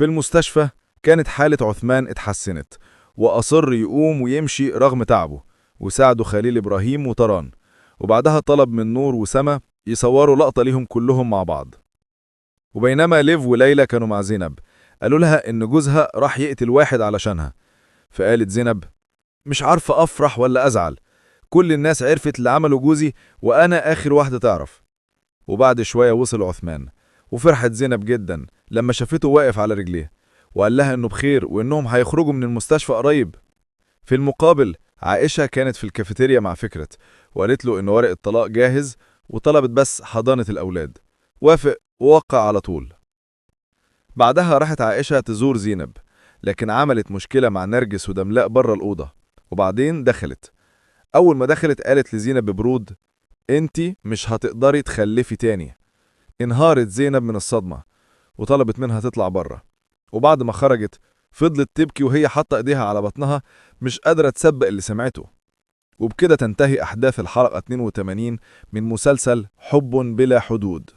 في المستشفى كانت حالة عثمان اتحسنت، وأصر يقوم ويمشي رغم تعبه، وساعده خليل إبراهيم وطران. وبعدها طلب من نور وسما يصوروا لقطة ليهم كلهم مع بعض. وبينما ليف وليلى كانوا مع زينب، قالوا لها إن جوزها راح يقتل واحد علشانها. فقالت زينب: مش عارفة أفرح ولا أزعل، كل الناس عرفت اللي عمله جوزي وأنا آخر واحدة تعرف. وبعد شوية وصل عثمان، وفرحت زينب جدا لما شافته واقف على رجليه، وقال لها إنه بخير وإنهم هيخرجوا من المستشفى قريب. في المقابل عائشة كانت في الكافيتيريا مع فكرة، وقالت له إن ورق الطلاق جاهز، وطلبت بس حضانة الأولاد. وافق ووقع على طول. بعدها راحت عائشة تزور زينب، لكن عملت مشكلة مع نرجس ودملاء بره الأوضة. وبعدين دخلت. أول ما دخلت قالت لزينب ببرود: انتي مش هتقدري تخلفي تاني. انهارت زينب من الصدمة، وطلبت منها تطلع بره. وبعد ما خرجت فضلت تبكي وهي حاطة ايديها على بطنها، مش قادرة تصدق اللي سمعته. وبكده تنتهي أحداث الحلقة 82 من مسلسل حب بلا حدود.